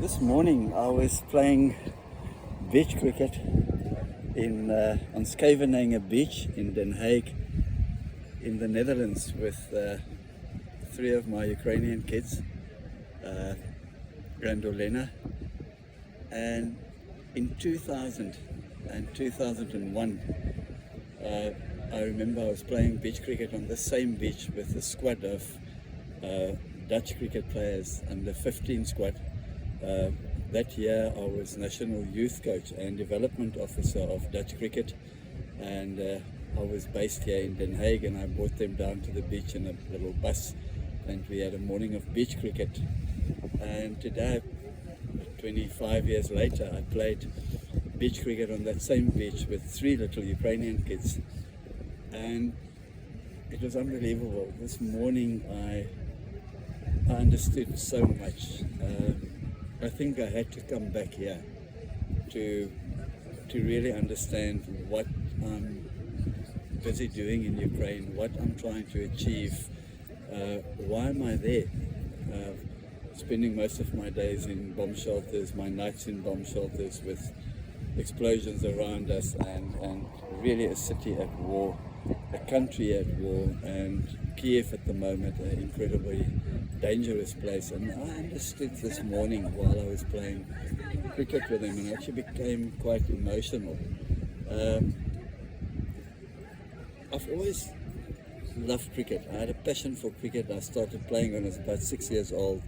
This morning I was playing beach cricket in on Scheveningen Beach in Den Haag in the Netherlands with three of my Ukrainian kids, Grandolena, and in 2000 and 2001 I remember I was playing beach cricket on the same beach with a squad of Dutch cricket players and the 15 squad. That year I was national youth coach and development officer of Dutch cricket, and I was based here in Den Haag, and I brought them down to the beach in a little bus, and we had a morning of beach cricket. And today, 25 years later, I played beach cricket on that same beach with three little Ukrainian kids, and it was unbelievable. This morning I understood so much. I think I had to come back here to really understand what I'm busy doing in Ukraine, what I'm trying to achieve, why am I there? Spending most of my days in bomb shelters, my nights in bomb shelters with explosions around us, and really a city at war, a country at war, and Kiev at the moment, an incredibly dangerous place. And I understood this morning while I was playing cricket with them, and I actually became quite emotional. I've always loved cricket. I had a passion for cricket. I started playing when I was about 6 years old,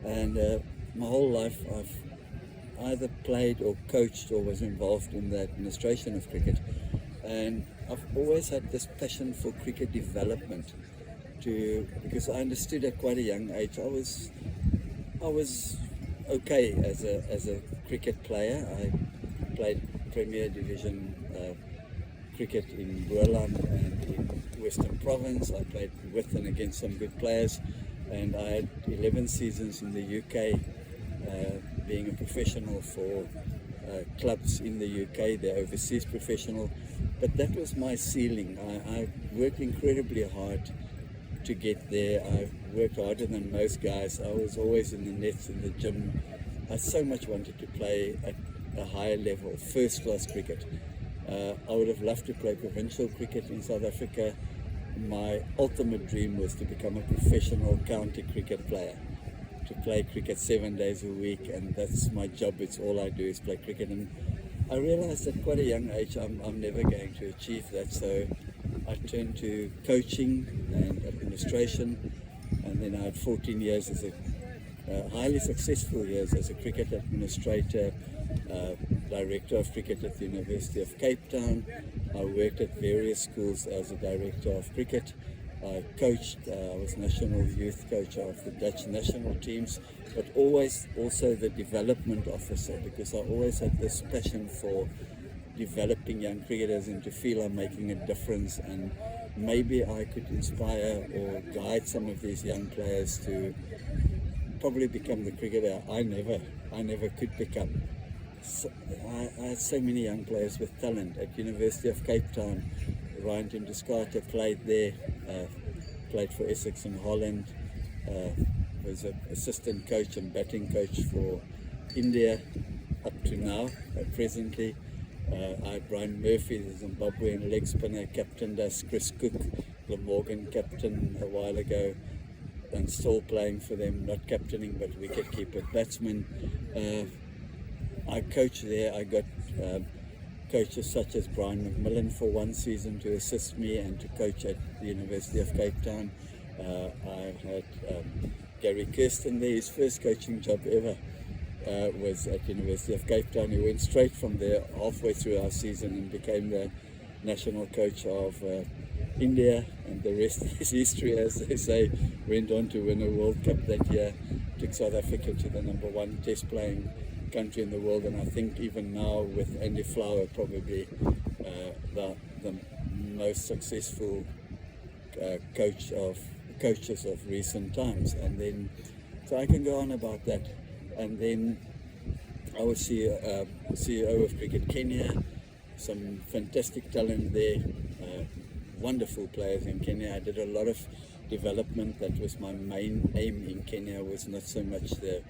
and my whole life I've either played or coached or was involved in the administration of cricket. And I've always had this passion for cricket development, because I understood at quite a young age. I was okay as a cricket player. I played Premier Division cricket in Boland and in Western Province. I played with and against some good players, and I had 11 seasons in the UK, being a professional for clubs in the UK, the overseas professional. But that was my ceiling. I worked incredibly hard to get there. I worked harder than most guys. I was always in the nets, in the gym. I so much wanted to play at a higher level, first class cricket. I would have loved to play provincial cricket in South Africa. My ultimate dream was to become a professional county cricket player, to play cricket 7 days a week, and that's my job. It's all I do is play cricket. And I realized at quite a young age I'm never going to achieve that, so I turned to coaching and administration, and then I had 14 years as highly successful years as a cricket administrator, director of cricket at the University of Cape Town. I worked at various schools as a director of cricket. I coached, I was national youth coach of the Dutch national teams, but always also the development officer, because I always had this passion for developing young cricketers and to feel I'm making a difference, and maybe I could inspire or guide some of these young players to probably become the cricketer I never could become. So, I had so many young players with talent at University of Cape Town. Ryan Tinduscarter played there, played for Essex in Holland, was an assistant coach and batting coach for India up to now, presently. I had Brian Murphy, the Zimbabwean leg spinner, captained us. Chris Cook, the Morgan captain a while ago, and still playing for them, not captaining but wicket-keeper batsman. I coached there. I got coaches such as Brian McMillan for one season to assist me and to coach at the University of Cape Town. I had Gary Kirsten there. His first coaching job ever was at University of Cape Town. He went straight from there halfway through our season and became the national coach of India, and the rest is history, as they say. Went on to win a World Cup that year, took South Africa to the #1 test playing country in the world, and I think even now with Andy Flower probably the most successful coaches of recent times. And then so I can go on about that. And then I was CEO of Cricket Kenya, some fantastic talent there, wonderful players in Kenya. I did a lot of development. That was my main aim in Kenya, was not so much the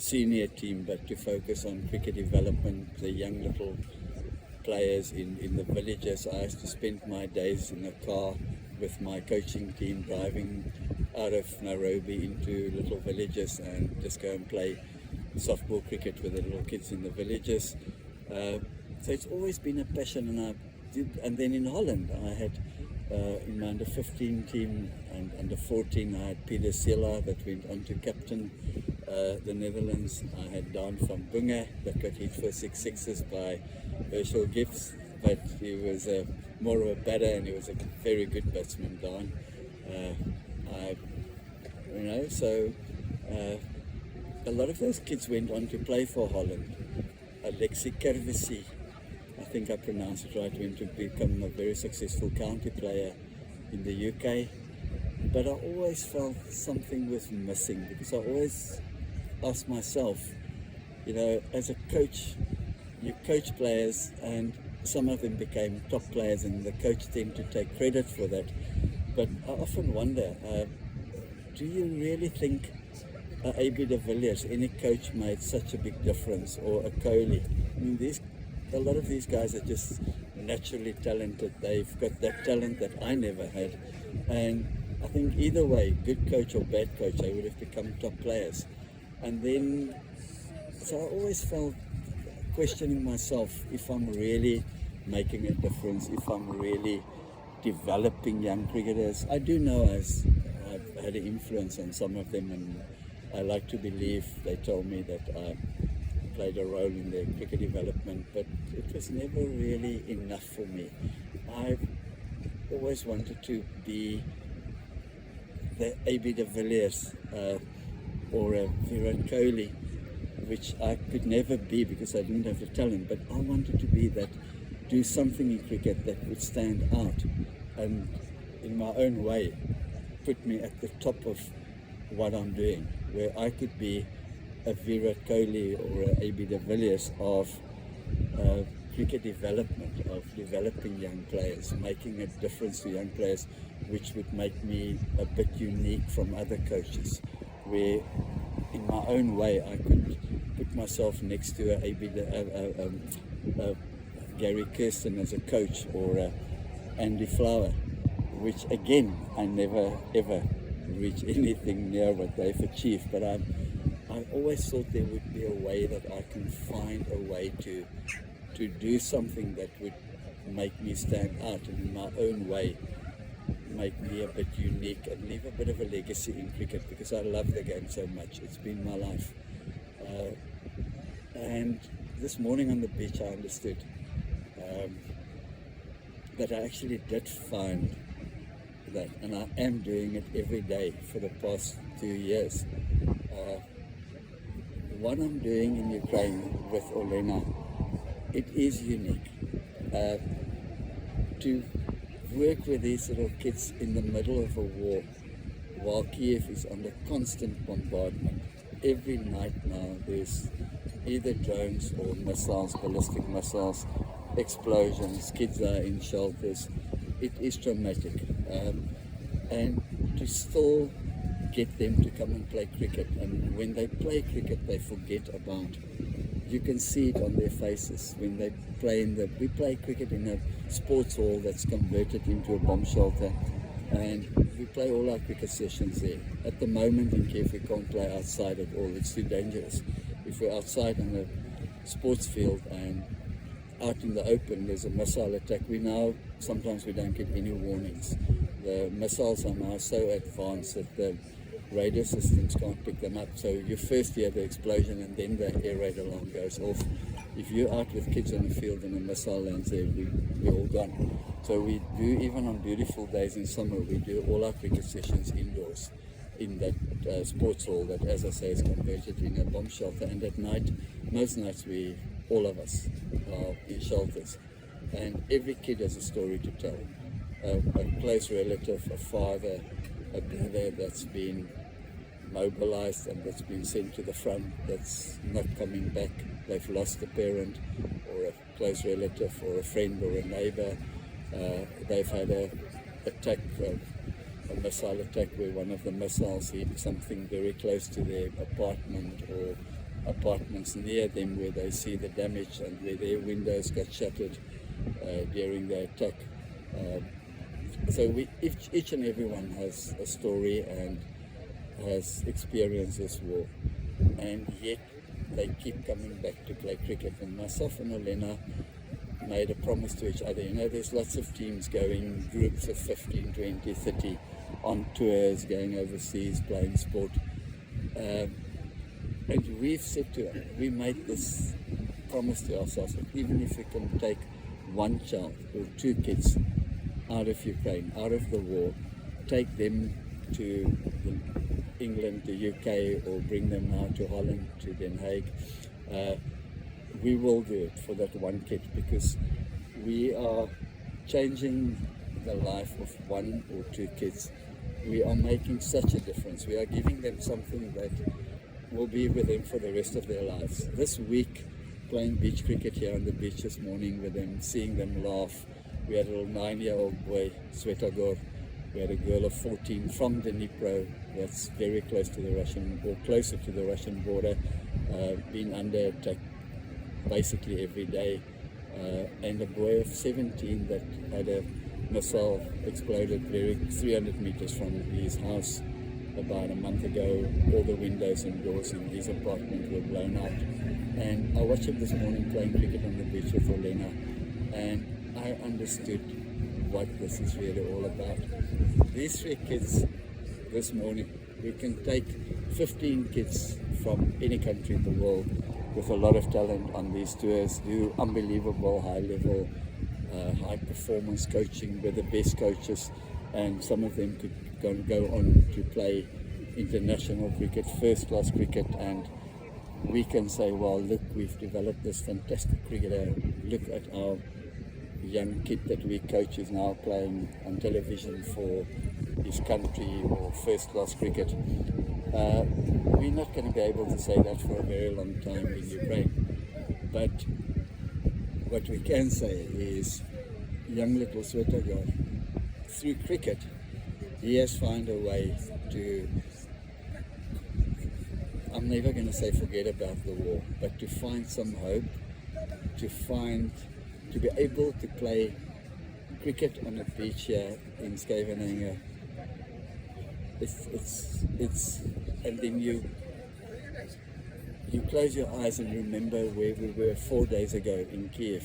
senior team, but to focus on cricket development, the young little players in the villages. I used to spend my days in a car with my coaching team driving out of Nairobi into little villages and just go and play softball cricket with the little kids in the villages. So it's always been a passion, and then in Holland I had in my under 15 team and under 14 I had Peter Silla that went on to captain the Netherlands. I had Dan van Bunge that got hit for 6 sixes by Herschel Gibbs, but he was more of a batter and he was a very good batsman, Dan. A lot of those kids went on to play for Holland. Alexi Kervisi, I think I pronounced it right, went to become a very successful county player in the UK. But I always felt something was missing, because I always asked myself, as a coach, you coach players and some of them became top players and the coach tend to take credit for that. But I often wonder, do you really think A.B. de Villiers, any coach, made such a big difference, or a Kohli? I mean, a lot of these guys are just naturally talented. They've got that talent that I never had. And I think either way, good coach or bad coach, they would have become top players. And then, so I always felt questioning myself if I'm really making a difference, if I'm really developing young cricketers. I do know I've had an influence on some of them, and I like to believe they told me that I played a role in their cricket development, but it was never really enough for me. I've always wanted to be the A.B. de Villiers or a Virat Kohli, which I could never be because I didn't have the talent, but I wanted to be that, do something in cricket that would stand out and in my own way put me at the top of what I'm doing, where I could be a Virat Kohli or a A.B. de Villiers of cricket development, of developing young players, making a difference to young players, which would make me a bit unique from other coaches, where in my own way I could put myself next to a Gary Kirsten as a coach, or Andy Flower, which again I never ever reach anything near what they've achieved, but I always thought there would be a way that I can find a way to do something that would make me stand out, and in my own way make me a bit unique and leave a bit of a legacy in cricket, because I love the game so much. It's been my life. And this morning on the beach I understood that I actually did find that, and I am doing it every day for the past 2 years. What I'm doing in Ukraine with Olena, it is unique. To work with these little kids in the middle of a war, while Kiev is under constant bombardment. Every night now there's either drones or missiles, ballistic missiles, explosions, kids are in shelters. It is traumatic. And to still get them to come and play cricket, and when they play cricket they forget about, you can see it on their faces when they play we play cricket in a sports hall that's converted into a bomb shelter, and we play all our cricket sessions there. At the moment in Kiev we can't play outside at all, it's too dangerous. If we're outside on the sports field and out in the open there's a missile attack, sometimes we don't get any warnings. The missiles are now so advanced that the radio systems can't pick them up, so you first hear the explosion and then the air raid alarm goes off. If you're out with kids on the field and a missile lands there, we're all gone. So we do, even on beautiful days in summer, we do all our cricket sessions indoors in that sports hall that, as I say, is converted in a bomb shelter. And at night, most nights all of us are in shelters, and every kid has a story to tell. A close relative, a father, a brother that's been mobilized and that's been sent to the front, that's not coming back. They've lost a parent or a close relative or a friend or a neighbor. They've had a missile attack where one of the missiles hit something very close to their apartment, or apartments near them where they see the damage and where their windows got shattered during the attack. So each and everyone has a story and has experienced this war, and yet they keep coming back to play cricket. And myself and Olena made a promise to each other. You know, there's lots of teams going, groups of 15, 20, 30 on tours, going overseas, playing sport. And we've said to them, we made this promise to ourselves that even if we can take one child or two kids out of Ukraine, out of the war, take them to England, the UK, or bring them now to Holland, to Den Haag, we will do it for that one kid, because we are changing the life of one or two kids. We are making such a difference. We are giving them something that will be with them for the rest of their lives. This week, playing beach cricket here on the beach this morning with them, seeing them laugh. We had a little 9-year-old boy, Svetogor. We had a girl of 14 from Dnipro, that's very close to the Russian, or closer to the Russian border, been under attack basically every day. And a boy of 17 that had a missile exploded 300 meters from his house about a month ago. All the windows and doors in his apartment were blown out. And I watched him this morning playing cricket on the beach with Olena, and I understood what this is really all about. These 3 kids this morning, we can take 15 kids from any country in the world with a lot of talent on these tours, do unbelievable high-level, high-performance coaching with the best coaches, and some of them could go on to play international cricket, first-class cricket, and we can say, well, look, we've developed this fantastic cricketer. Look at our young kid that we coach is now playing on television for his country or first-class cricket. We're not going to be able to say that for a very long time in Ukraine. But what we can say is young little Svetogor, through cricket, he has found a way to, I'm never going to say forget about the war, but to find some hope, to be able to play cricket on a beach here in Scheveningen. It's and then you close your eyes and remember where we were 4 days ago in Kiev.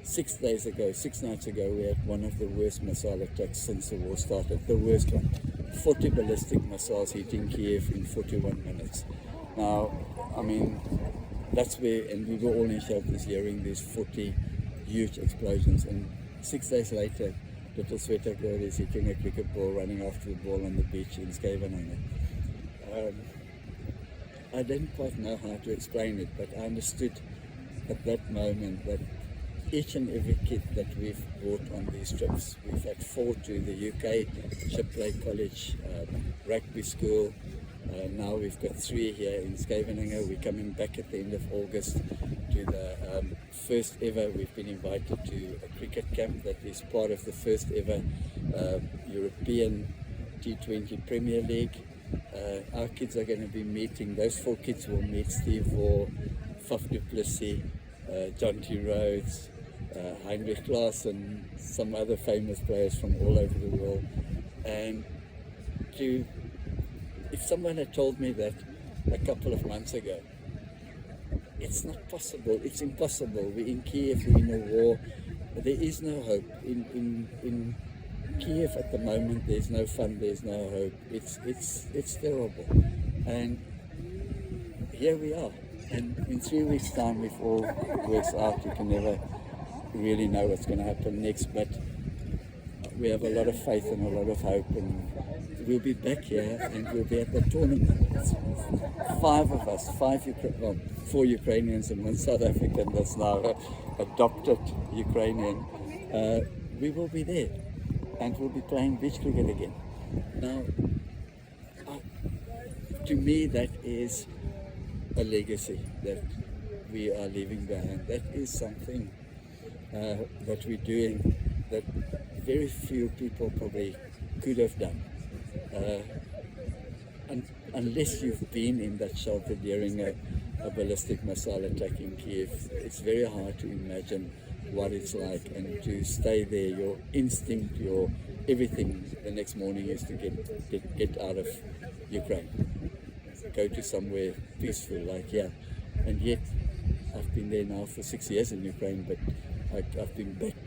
6 nights ago, we had one of the worst missile attacks since the war started, the worst one. 40 ballistic missiles hitting Kiev in 41 minutes. Now, I mean, that's where, and we were all in shelters hearing these 40 huge explosions, and 6 days later, little Svetogor is hitting a cricket ball, running after the ball on the beach in Scheveningen. I didn't quite know how to explain it, but I understood at that moment that each and every kid that we've brought on these trips, we've had 4 to the UK, Shipley College, rugby school, now we've got 3 here in Scheveningen. We're coming back at the end of August to the first ever, we've been invited to a cricket camp that is part of the first ever European T20 Premier League. Our kids are going to be meeting, those 4 kids will meet Steve Waugh, Faf du Plessis, John T. Rhodes, Heinrich Klaassen, some other famous players from all over the world. And if someone had told me that a couple of months ago, it's not possible, it's impossible. We're in Kiev, we're in a war, there is no hope. In Kiev at the moment, there's no fun, there's no hope. It's terrible. And here we are. And in 3 weeks' time, if all works out, you can never really know what's going to happen next. But we have a lot of faith and a lot of hope, and we'll be back here and we'll be at the tournament. It's 5 of us, 4 Ukrainians and 1 South African that's now adopted Ukrainian. We will be there and we'll be playing beach cricket again. Now, to me, that is a legacy that we are leaving behind. That is something that we're doing that very few people probably could have done. And unless you've been in that shelter during a ballistic missile attack in Kiev, it's very hard to imagine what it's like, and to stay there, your instinct, your everything the next morning is to get out of Ukraine, go to somewhere peaceful like here. And yet I've been there now for 6 years in Ukraine, but I've been back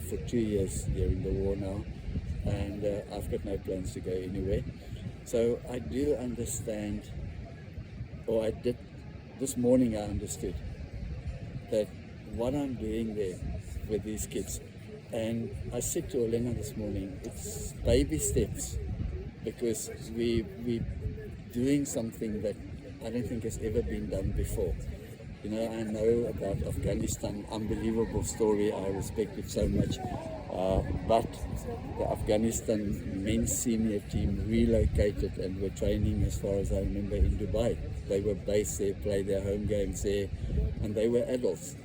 for 2 years during the war now, and I've got no plans to go anywhere. So I do understand, or I did, this morning I understood that what I'm doing there with these kids, and I said to Elena this morning, it's baby steps, because we doing something that I don't think has ever been done before. You know, I know about Afghanistan, unbelievable story, I respect it so much, but the Afghanistan men's senior team relocated and were training, as far as I remember, in Dubai. They were based there, played their home games there, and they were adults.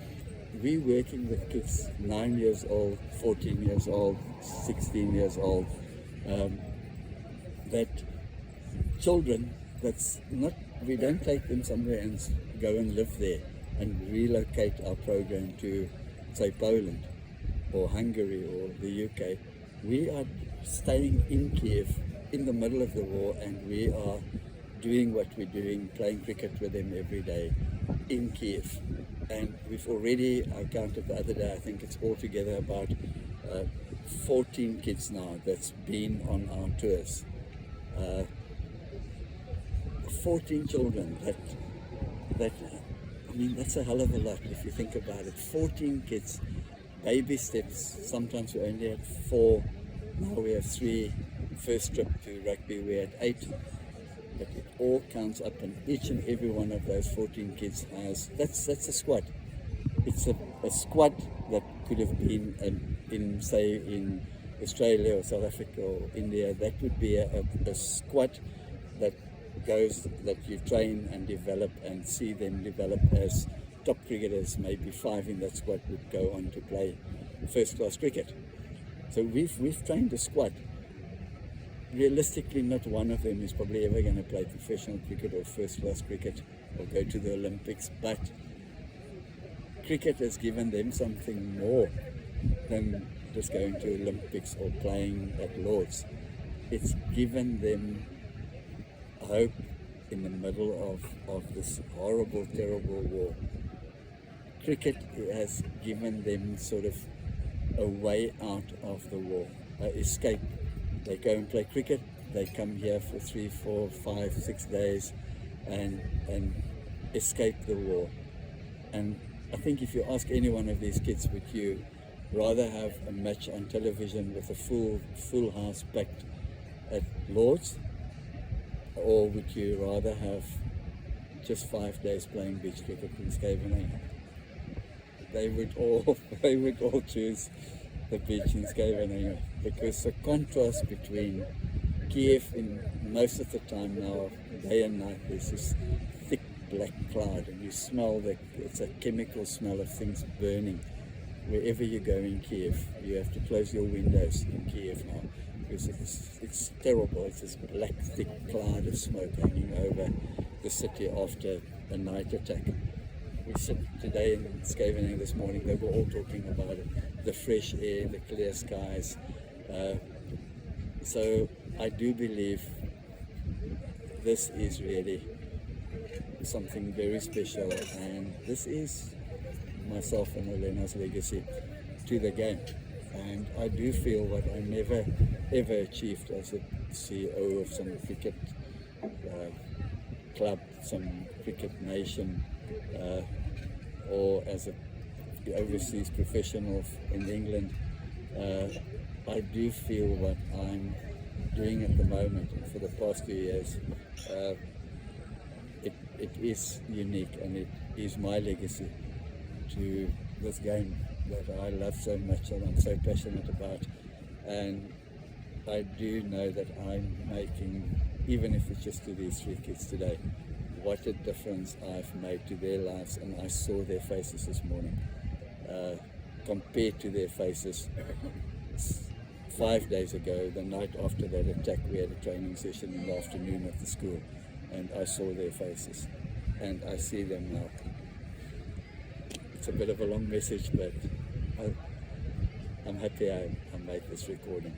We're working with kids 9 years old, 14 years old, 16 years old, that children, that's not, we don't take them somewhere and go and live there and relocate our program to, say, Poland or Hungary or the UK. We are staying in Kiev in the middle of the war, and we are doing what we're doing, playing cricket with them every day in Kiev. And we've already, I counted the other day, I think it's altogether about 14 kids now that's been on our tours. 14 children that, I mean, that's a hell of a lot if you think about it. 14 kids, baby steps. Sometimes we only had 4, now we have 3. First trip to rugby we had 8. But it all counts up, and each and every one of those 14 kids has, that's a squad. It's a squad that could have been in, say, in Australia or South Africa or India. That would be a squad that goes, that you train and develop and see them develop as top cricketers. Maybe 5 in that squad would go on to play first class cricket. So we've trained a squad. Realistically, not one of them is probably ever going to play professional cricket or first class cricket or go to the Olympics, but cricket has given them something more than just going to Olympics or playing at Lord's. It's given them hope in the middle of this horrible, terrible war. Cricket has given them sort of a way out of the war, escape. They go and play cricket, they come here for 3, 4, 5, 6 days and escape the war. And I think if you ask any one of these kids, would you rather have a match on television with a full house packed at Lord's, or would you rather have just 5 days playing beach cricket in Scheveningen? They would all choose the beach in Scheveningen, because the contrast between Kiev in most of the time now, day and night, there's this thick black cloud, and you smell it's a chemical smell of things burning. Wherever you go in Kiev, you have to close your windows in Kiev now, because it's terrible. It's this black thick cloud of smoke hanging over the city after a night attack. We sit today in Scheveningen this morning, they were all talking about it, the fresh air, the clear skies. So I do believe this is really something very special, and this is myself and Elena's legacy to the game. And I do feel what I never ever achieved as a CEO of some cricket club, some cricket nation, or as a overseas professional in England. I do feel what I'm doing at the moment and for the past 2 years, it is unique, and it is my legacy to this game that I love so much and I'm so passionate about. And I do know that I'm making, even if it's just to these 3 kids today, what a difference I've made to their lives. And I saw their faces this morning, compared to their faces 5 days ago, the night after that attack. We had a training session in the afternoon at the school, and I saw their faces, and I see them now. It's a bit of a long message, but I'm happy I made this recording.